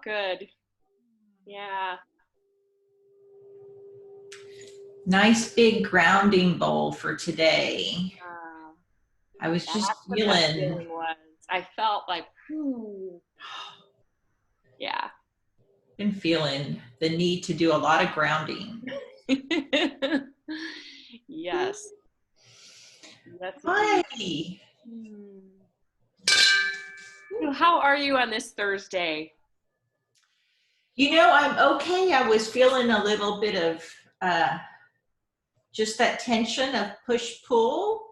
good. Yeah. Nice big grounding bowl for today. I was just That's what that feeling was. I felt like, whew. Yeah. Been feeling the need to do a lot of grounding. Yes. That's Hi. So how are you on this Thursday? You know, I'm okay. I was feeling a little bit of just that tension of push-pull.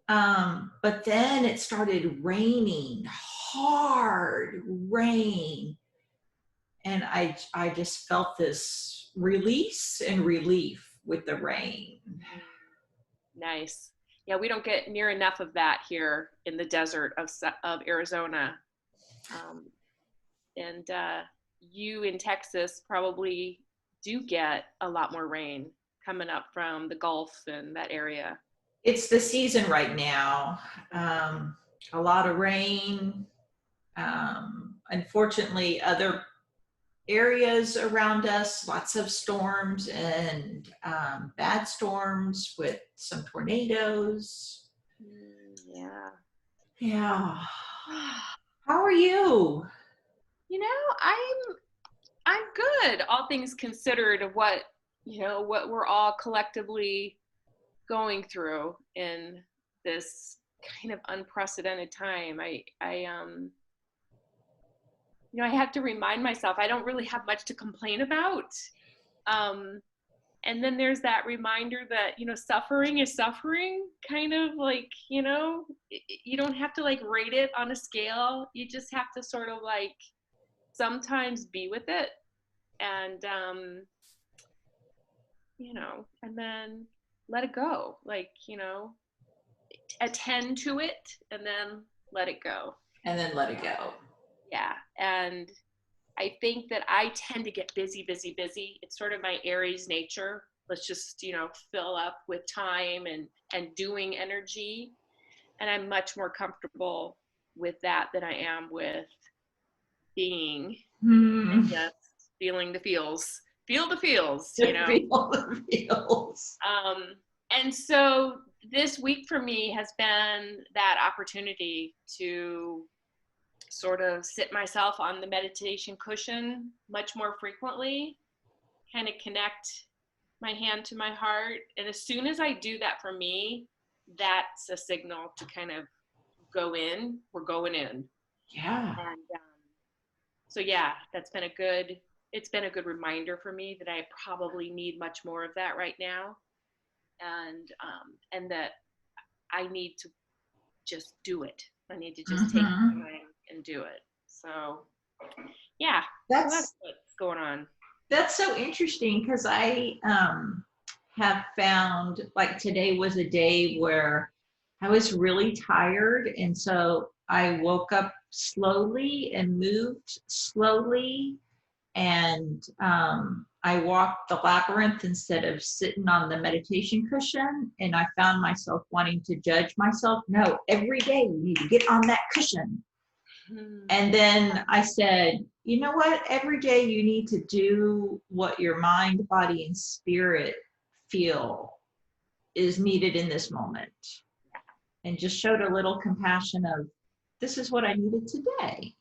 But then it started raining, hard rain. And I just felt this release and relief with the rain. Nice. Yeah, we don't get near enough of that here in the desert of Arizona. And you in Texas probably do get a lot more rain coming up from the Gulf and that area. It's the season right now. A lot of rain. Unfortunately, other areas around us, lots of storms and bad storms with some tornadoes. Yeah. Yeah. How are you? You know, I'm good, all things considered, of what we're all collectively going through in this kind of unprecedented time. I have to remind myself I don't really have much to complain about. And then there's that reminder that, suffering is suffering, kind of like, you don't have to like rate it on a scale. You just have to sort of like sometimes be with it and, and then let it go, like, attend to it and then let it go. And then let it go. Yeah. And I think that I tend to get busy. It's sort of my Aries nature. Let's just, fill up with time and doing energy. And I'm much more comfortable with that than I am with being and just feeling the feels. Feel the feels, Feel the feels. And so this week for me has been that opportunity to sort of sit myself on the meditation cushion much more frequently, kind of connect my hand to my heart. And as soon as I do that for me, that's a signal to kind of go in. We're going in. Yeah. And so yeah, it's been a good reminder for me that I probably need much more of that right now. And that I need to just do it. I need to just take time and do it. So yeah, that's what's going on. That's so interesting because I have found like today was a day where I was really tired. And so I woke up slowly and moved slowly. And I walked the labyrinth instead of sitting on the meditation cushion. And I found myself wanting to judge myself. No, every day you need to get on that cushion. And then I said, you know what? Every day you need to do what your mind, body, and spirit feel is needed in this moment. And just showed a little compassion of, this is what I needed today.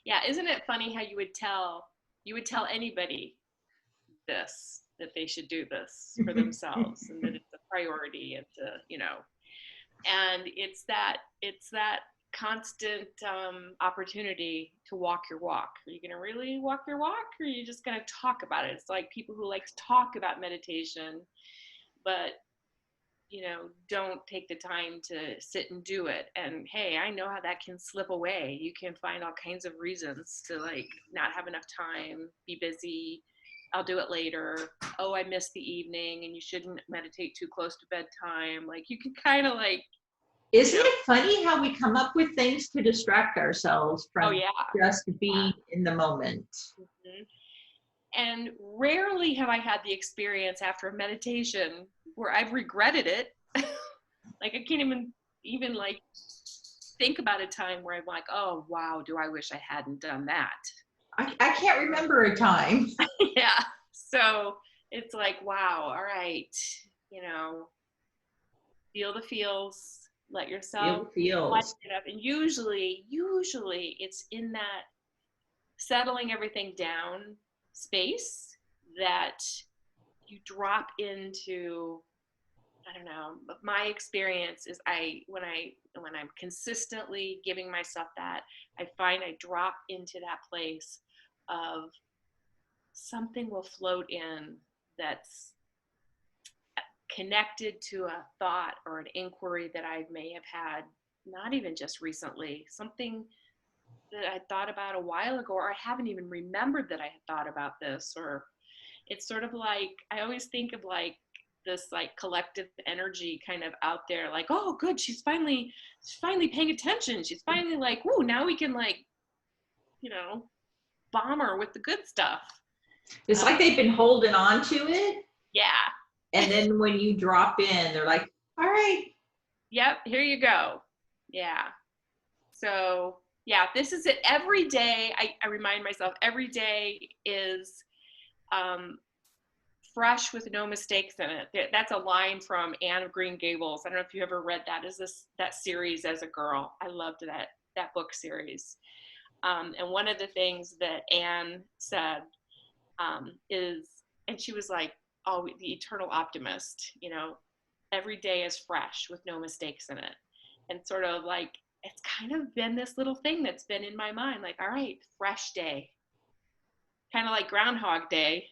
Yeah, isn't it funny how you would tell anybody this, that they should do this for themselves and that it's a priority and and it's that constant opportunity to walk your walk. Are you going to really walk your walk, or are you just going to talk about it? It's like people who like to talk about meditation, but don't take the time to sit and do it. And hey, I know how that can slip away. You can find all kinds of reasons to like not have enough time, be busy, I'll do it later, oh, I missed the evening, and you shouldn't meditate too close to bedtime. Like you can kind of like, isn't it funny how we come up with things to distract ourselves from just being in the moment? And rarely have I had the experience after a meditation where I've regretted it. Like I can't even like think about a time where I'm like, oh, wow, do I wish I hadn't done that? I can't remember a time. Yeah. So it's like, wow, all right, you know, feel the feels, let yourself Feel the feels. it up. And usually it's in that settling everything down space that you drop into. I don't know, but my experience is when I'm consistently giving myself that, I find I drop into that place of something will float in that's connected to a thought or an inquiry that I may have had, not even just recently, something that I thought about a while ago, or I haven't even remembered that I had thought about this. Or it's sort of like, I always think of like this like collective energy kind of out there, like, oh good, she's finally paying attention, she's finally like, whoa, now we can like, you know, bomb her with the good stuff. It's like they've been holding on to it. Yeah. And then when you drop in, they're like, all right. Yep, here you go. Yeah. So yeah, this is it. Every day I remind myself every day is fresh with no mistakes in it. That's a line from Anne of Green Gables. I don't know if you ever read that. Is this that series as a girl? I loved that book series. And one of the things that Anne said is, and she was like, oh, the eternal optimist, you know, every day is fresh with no mistakes in it. And sort of like, it's kind of been this little thing that's been in my mind, like, all right, fresh day. Kind of like Groundhog Day.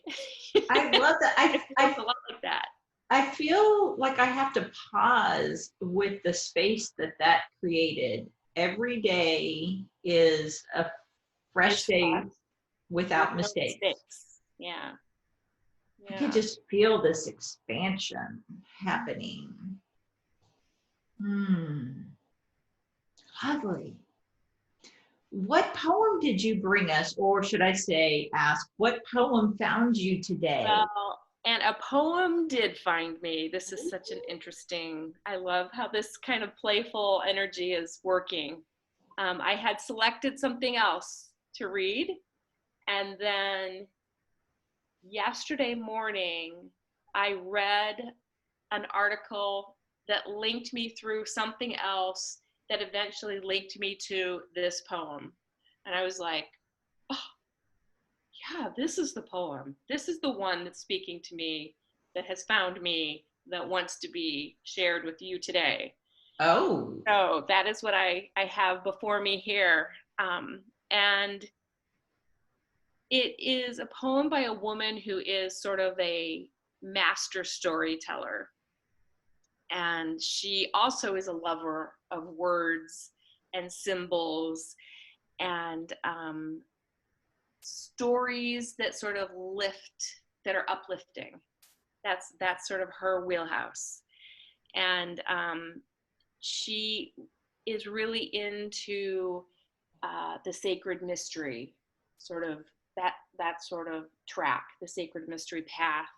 I love that. It feels a lot like that. I feel like I have to pause with the space that created. Every day is a fresh day without mistakes. Yeah. I could just feel this expansion happening. Lovely. What poem did you bring us, or should I say, ask, what poem found you today? Well, and a poem did find me. This is such an interesting, I love how this kind of playful energy is working. I had selected something else to read, and then yesterday morning, I read an article that linked me through something else that eventually linked me to this poem. And I was like, oh, yeah, this is the poem. This is the one that's speaking to me, that has found me, that wants to be shared with you today. Oh. So that is what I have before me here. And it is a poem by a woman who is sort of a master storyteller. And she also is a lover of words and symbols and stories that sort of lift, that are uplifting. That's sort of her wheelhouse. And she is really into the sacred mystery, sort of that sort of track, the sacred mystery path,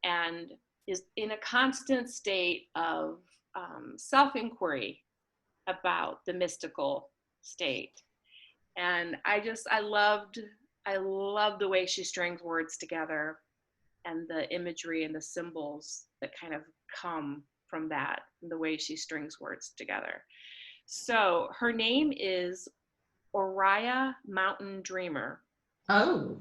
and is in a constant state of self-inquiry about the mystical state. And I loved the way she strings words together, and the imagery and the symbols that kind of come from that, and the way she strings words together. So her name is Oriah Mountain Dreamer. Oh.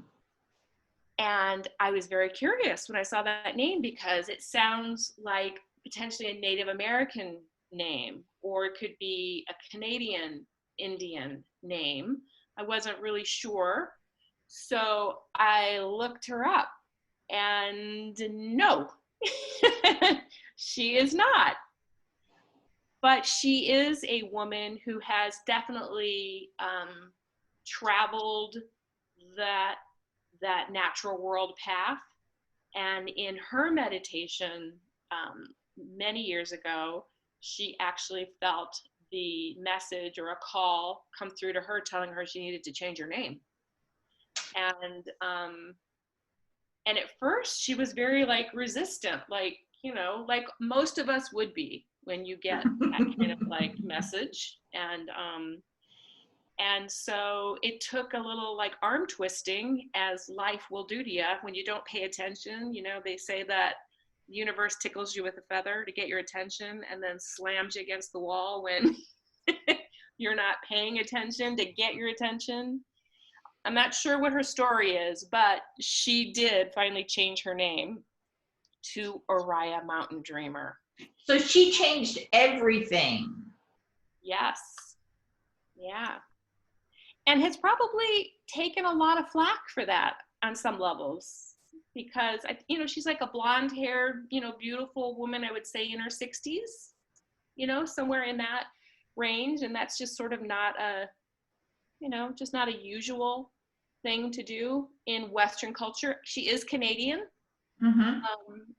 And I was very curious when I saw that name, because it sounds like potentially a Native American name, or it could be a Canadian Indian name. I wasn't really sure. So I looked her up, and no, she is not. But she is a woman who has definitely traveled that natural world path. And in her meditation, many years ago, she actually felt the message or a call come through to her telling her she needed to change her name. And at first she was very like resistant, like, you know, like most of us would be, when you get that kind of like message. And so it took a little like arm twisting, as life will do to you when you don't pay attention. You know, they say that the universe tickles you with a feather to get your attention and then slams you against the wall when you're not paying attention to get your attention. I'm not sure what her story is, but she did finally change her name to Oriah Mountain Dreamer. So she changed everything. Yes. Yeah. And has probably taken a lot of flack for that on some levels, because you know, she's like a blonde haired, you know, beautiful woman, I would say in her 60s, you know, somewhere in that range. And that's just sort of not a, you know, just not a usual thing to do in Western culture. She is Canadian. Mm-hmm.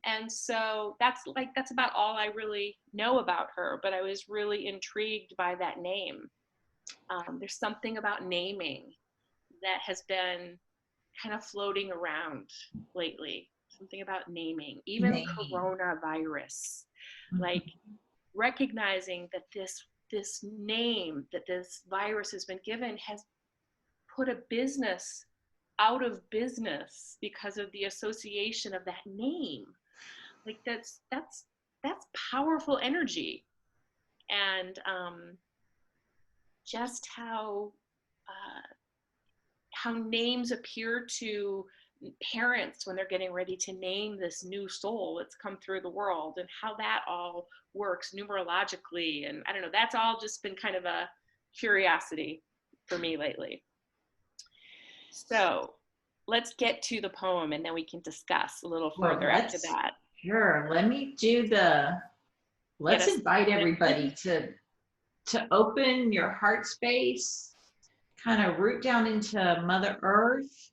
And so that's about all I really know about her, but I was really intrigued by that name. There's something about naming that has been kind of floating around lately. Something about naming, even Name. coronavirus, like Mm-hmm. recognizing that this name that this virus has been given has put a business out of business because of the association of that name. Like that's powerful energy. And just how names appear to parents when they're getting ready to name this new soul that's come through the world, and how that all works numerologically. And I don't know, that's all just been kind of a curiosity for me lately. So let's get to the poem and then we can discuss a little Well, further after that. sure. Get Let's us invite started. everybody to open your heart space, kind of root down into Mother Earth.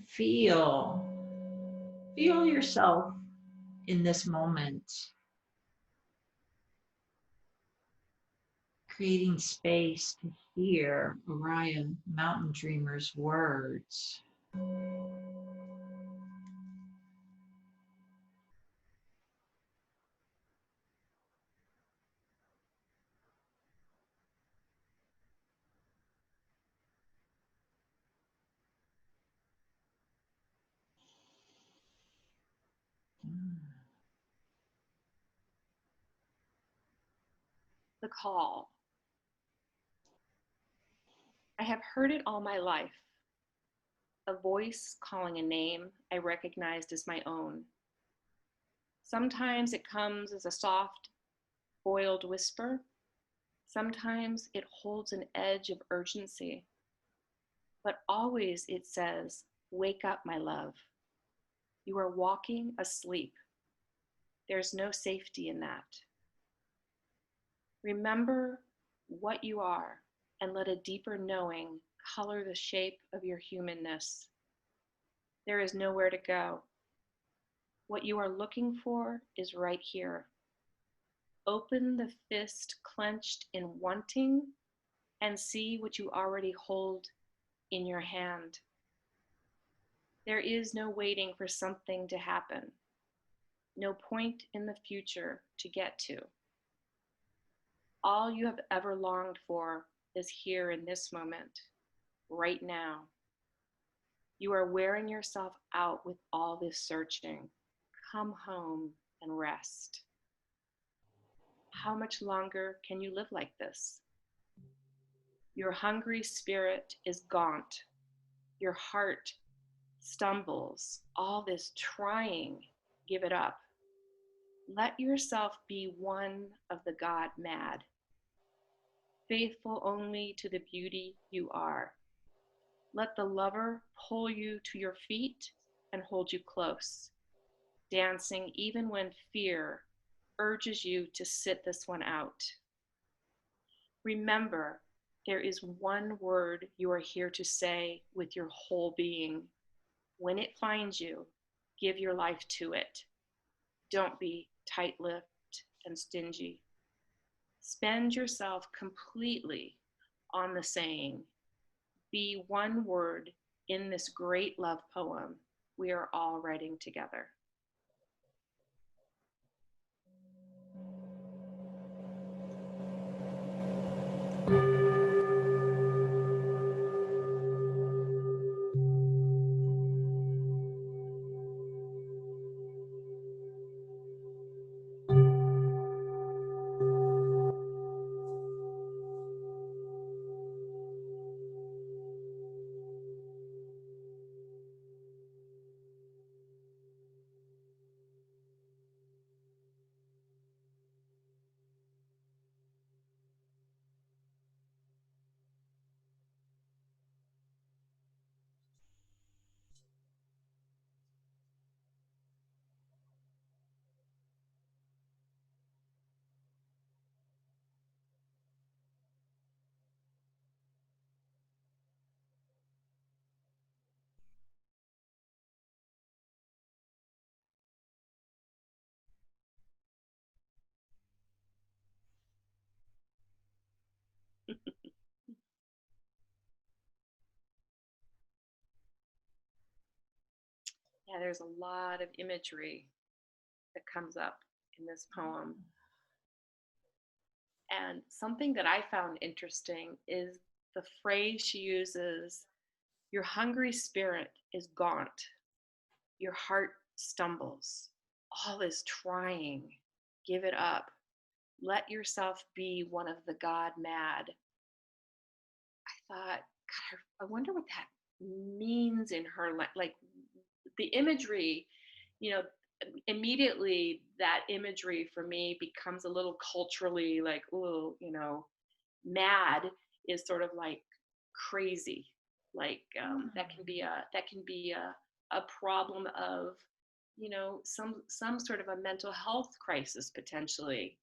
Feel, feel yourself in this moment, creating space to hear Oriah Mountain Dreamer's words. The call. I have heard it all my life. A voice calling a name I recognized as my own. Sometimes it comes as a soft, boiled whisper. Sometimes it holds an edge of urgency. But always it says, "Wake up, my love. You are walking asleep. There's no safety in that. Remember what you are and let a deeper knowing color the shape of your humanness. There is nowhere to go. What you are looking for is right here. Open the fist clenched in wanting and see what you already hold in your hand. There is no waiting for something to happen, no point in the future to get to. All you have ever longed for is here in this moment, right now. You are wearing yourself out with all this searching. Come home and rest. How much longer can you live like this? Your hungry spirit is gaunt. Your heart stumbles. All this trying, give it up. Let yourself be one of the God mad, faithful only to the beauty you are. Let the lover pull you to your feet and hold you close, dancing even when fear urges you to sit this one out. Remember, there is one word you are here to say with your whole being. When it finds you, give your life to it. Don't be tight-lipped and stingy. Spend yourself completely on the saying. Be one word in this great love poem we are all writing together. Yeah, there's a lot of imagery that comes up in this poem. And something that I found interesting is the phrase she uses, your hungry spirit is gaunt, your heart stumbles, all is trying, give it up, let yourself be one of the God mad. I thought, God, I wonder what that means in her, like the imagery, you know, immediately that imagery for me becomes a little culturally like, oh, mad is sort of like crazy, like that can be a problem of some sort of a mental health crisis potentially.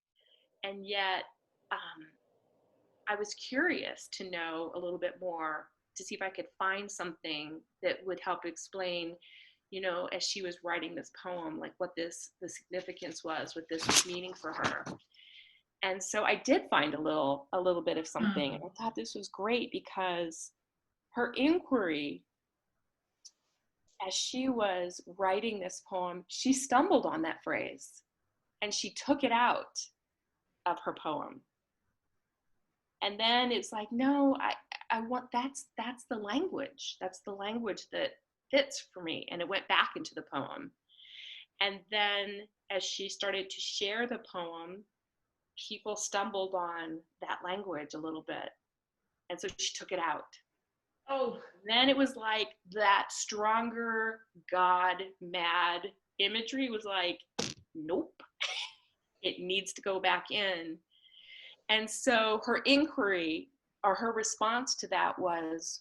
And yet I was curious to know a little bit more, to see if I could find something that would help explain, as she was writing this poem, like what the significance was, what this was meaning for her. And so I did find a little bit of something. And I thought this was great because her inquiry, as she was writing this poem, she stumbled on that phrase and she took it out of her poem. And then it's like, no, I want, that's the language. That's the language that fits for me. And it went back into the poem. And then as she started to share the poem, people stumbled on that language a little bit. And so she took it out. Oh. Then it was like that stronger God mad imagery was like, nope, it needs to go back in. And so her inquiry, or her response to that, was,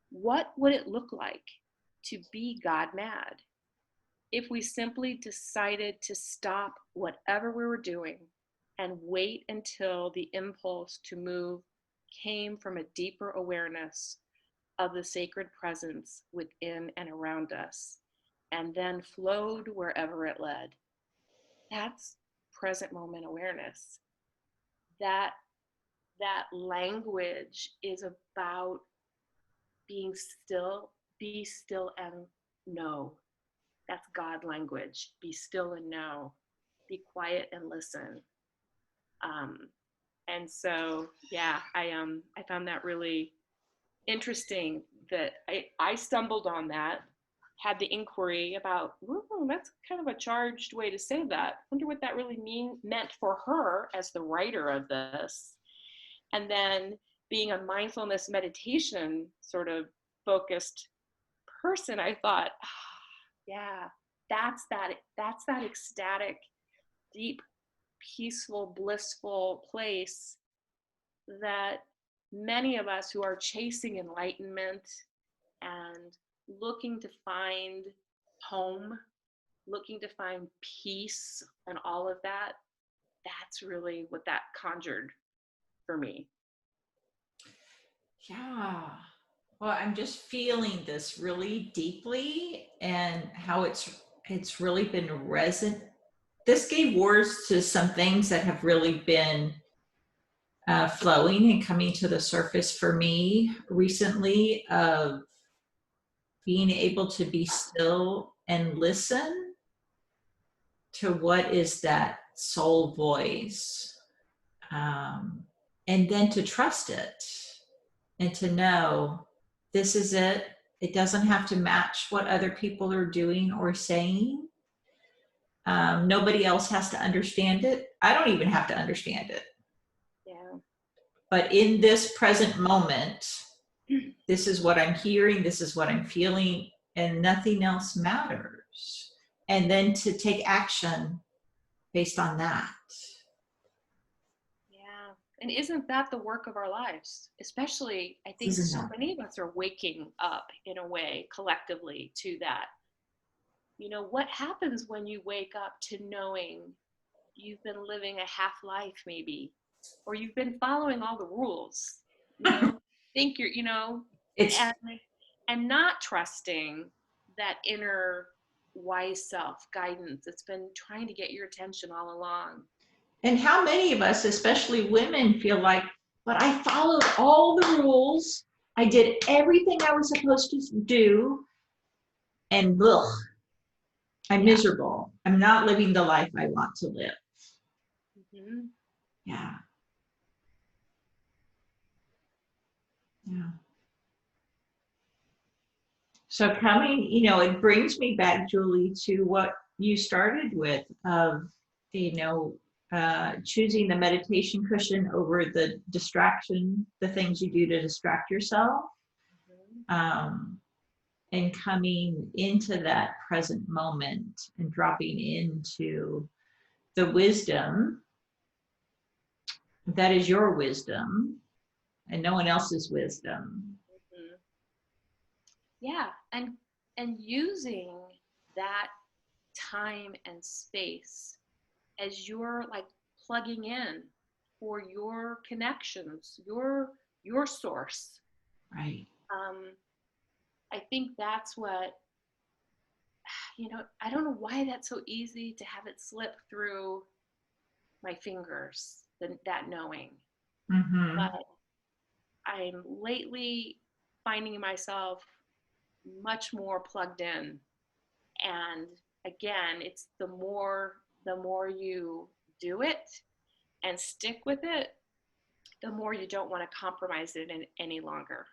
what would it look like to be God mad if we simply decided to stop whatever we were doing and wait until the impulse to move came from a deeper awareness of the sacred presence within and around us, and then flowed wherever it led? That's present moment awareness. That language is about being still, be still and know. That's God language. Be still and know. Be quiet and listen. And so, yeah, I found that really interesting, that I stumbled on that, had the inquiry about, ooh, that's kind of a charged way to say that. I wonder what that really meant for her as the writer of this. And then being a mindfulness meditation sort of focused person, I thought, yeah, that's that ecstatic, deep, peaceful, blissful place that many of us who are chasing enlightenment and looking to find home, looking to find peace and all of that, that's really what that conjured for me. Yeah. Well, I'm just feeling this really deeply, and how it's really been resonant. This gave words to some things that have really been flowing and coming to the surface for me recently, of being able to be still and listen to what is that soul voice, and then to trust it and to know this is it. It doesn't have to match what other people are doing or saying. Nobody else has to understand it. I don't even have to understand it. Yeah. But in this present moment, this is what I'm hearing, this is what I'm feeling, and nothing else matters. And then to take action based on that. Yeah. And isn't that the work of our lives? Especially, I think Isn't so that? many of us are waking up in a way collectively to that. What happens when you wake up to knowing you've been living a half life maybe, or you've been following all the rules, think you're, It's and not trusting that inner wise self guidance that's been trying to get your attention all along. And how many of us, especially women, feel like, but I followed all the rules. I did everything I was supposed to do. And ugh, I'm Yeah. miserable. I'm not living the life I want to live. Mm-hmm. Yeah. Yeah. So coming, it brings me back, Julie, to what you started with of, choosing the meditation cushion over the distraction, the things you do to distract yourself, um, and coming into that present moment and dropping into the wisdom that is your wisdom and no one else's wisdom. Mm-hmm. Yeah, and using that time and space as you're like plugging in for your connections, your source. Right. Um, I think that's what, I don't know why that's so easy to have it slip through my fingers, that knowing. Mm-hmm. But I'm lately finding myself much more plugged in. And again, it's the more you do it and stick with it, the more you don't want to compromise it any longer.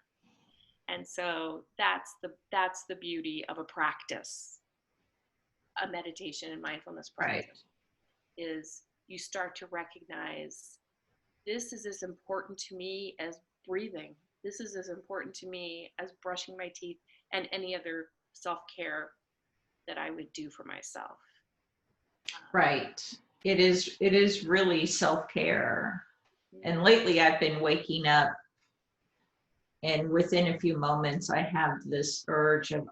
And so that's the beauty of a practice, a meditation and mindfulness Right. practice, is you start to recognize this is as important to me as breathing. This is as important to me as brushing my teeth and any other self-care that I would do for myself. Right. It is really self-care. And lately I've been waking up and within a few moments I have this urge of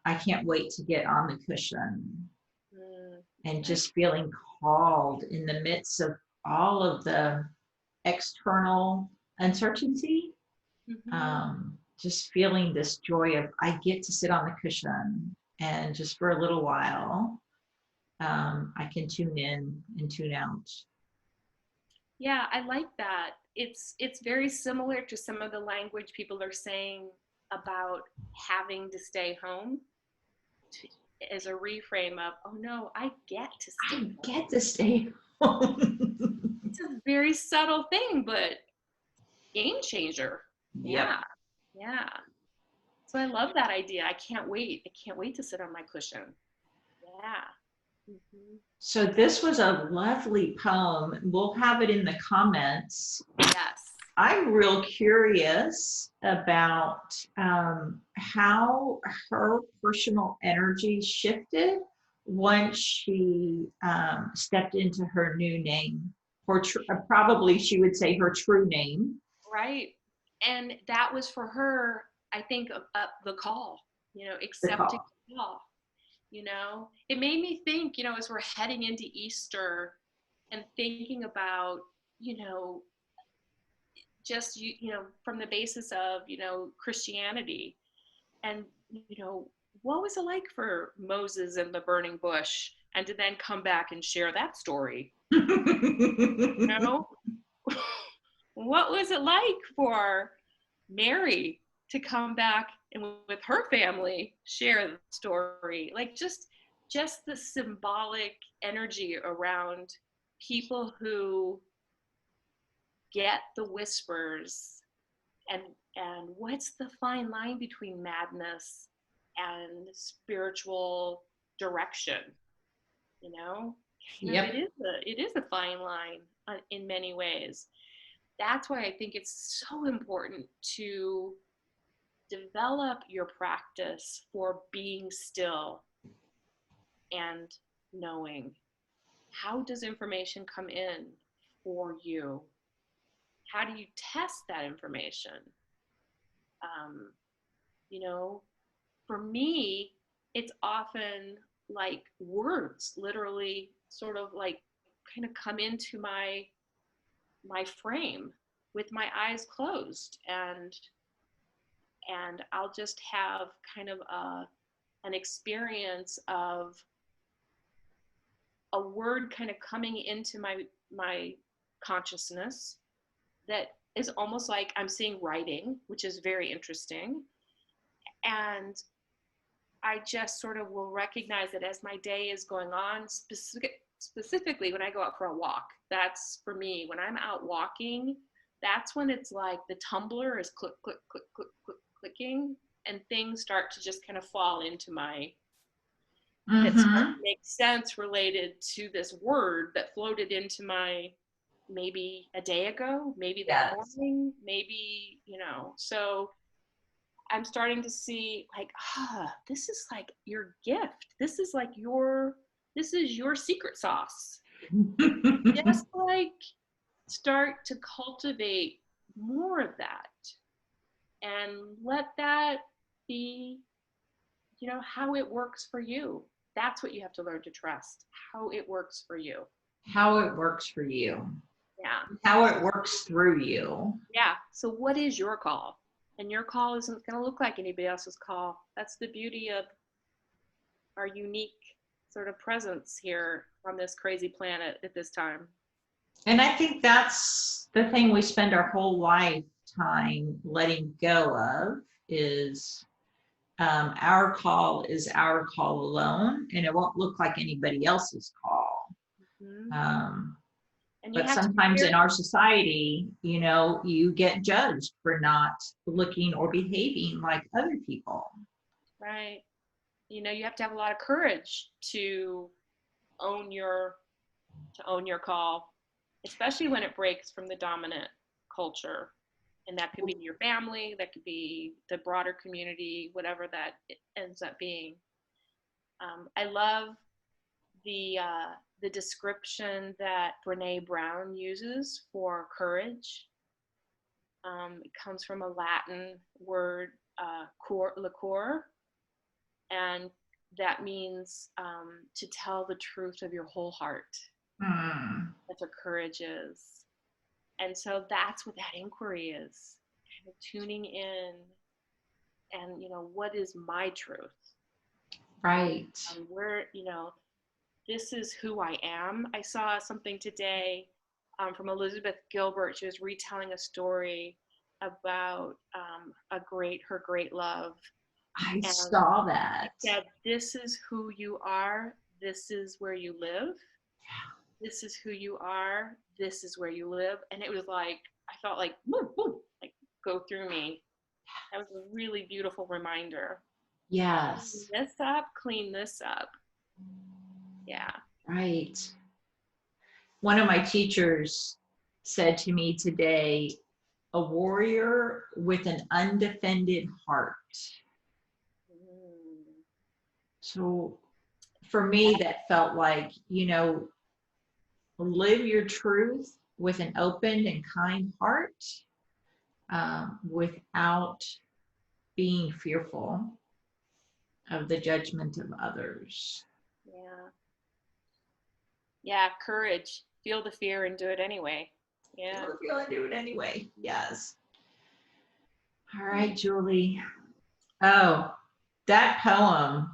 I can't wait to get on the cushion and Right. just feeling called in the midst of all of the external uncertainty. Mm-hmm. Just feeling this joy of I get to sit on the cushion and just for a little while I can tune in and tune out. Yeah, I like that. It's very similar to some of the language people are saying about having to stay home, to, as a reframe of, oh no, I get to stay I home. get to stay home. It's a very subtle thing, but game changer. Yep. Yeah, yeah. So I love that idea. I can't wait. I can't wait to sit on my cushion. Yeah. Hmm. So this was a lovely poem. We'll have it in the comments. Yes. I'm real curious about how her personal energy shifted once she stepped into her new name, or probably she would say her true name. Right. And that was for her, I think, the call, The accepting call. the call. It made me think, as we're heading into Easter and thinking about, you know, just, from the basis of, Christianity and, what was it like for Moses and the burning bush, and to then come back and share that story, you know? What was it like for Mary to come back and with her family share the story? Like just the symbolic energy around people who get the whispers, and what's the fine line between madness and spiritual direction, you know? Yep. It is a fine line, in many ways. That's why I think it's so important to develop your practice for being still and knowing. How does information come in for you? How do you test that information? Um, you know, for me, it's often like words literally sort of like kind of come into my frame with my eyes closed, and I'll just have kind of an experience of a word kind of coming into my consciousness that is almost like I'm seeing writing, which is very interesting. And I just sort of will recognize that as my day is going on, specifically when I go out for a walk. That's for me, when I'm out walking, that's when it's like the tumbler is click, click, click, click, click, clicking, and things start to just kind of fall into my, that start to make sense related to this word that floated into my, maybe a day ago, maybe that morning, maybe, so I'm starting to see like, this is like your gift. This is like this is your secret sauce. Just like start to cultivate more of that and let that be, how it works for you. That's what you have to learn to trust, how it works for you. How it works for you. Yeah. How it works through you. Yeah. So what is your call? And your call isn't going to look like anybody else's call. That's the beauty of our unique sort of presence here on this crazy planet at this time. And I think that's the thing we spend our whole lifetime letting go of is our call is our call alone, and it won't look like anybody else's call. But sometimes in our society, you get judged for not looking or behaving like other people. Right. You have to have a lot of courage to own your call, especially when it breaks from the dominant culture. And that could be your family, that could be the broader community, whatever that ends up being. I love the description that Brene Brown uses for courage. It comes from a Latin word, liquor, and that means to tell the truth of your whole heart. That's what courage is. And so that's what that inquiry is, kind of tuning in and, what is my truth? Right. Where, this is who I am. I saw something today from Elizabeth Gilbert. She was retelling a story about her great love. I saw that. She said, this is who you are. This is where you live. This is who you are. This is where you live. And it was like, I felt like, boom, boom, like go through me. That was a really beautiful reminder. Yes. Clean this up. Yeah. Right. One of my teachers said to me today, a warrior with an undefended heart. So for me, that felt like, live your truth with an open and kind heart, without being fearful of the judgment of others. Yeah. Yeah, courage. Feel the fear and do it anyway. Yeah. Feel and do it anyway. Yes. All right, Julie. Oh, that poem,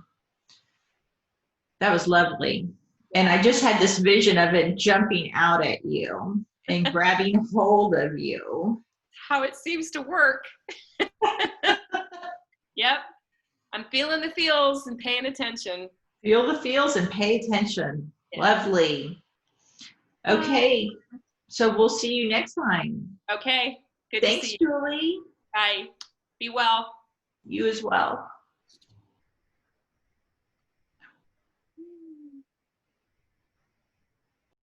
that was lovely. And I just had this vision of it jumping out at you and grabbing hold of you. How it seems to work. Yep. I'm feeling the feels and paying attention. Feel the feels and pay attention. Yeah. Lovely. Okay. So we'll see you next time. Okay. Good Thanks, to see you. Julie. Bye. Be well. You as well.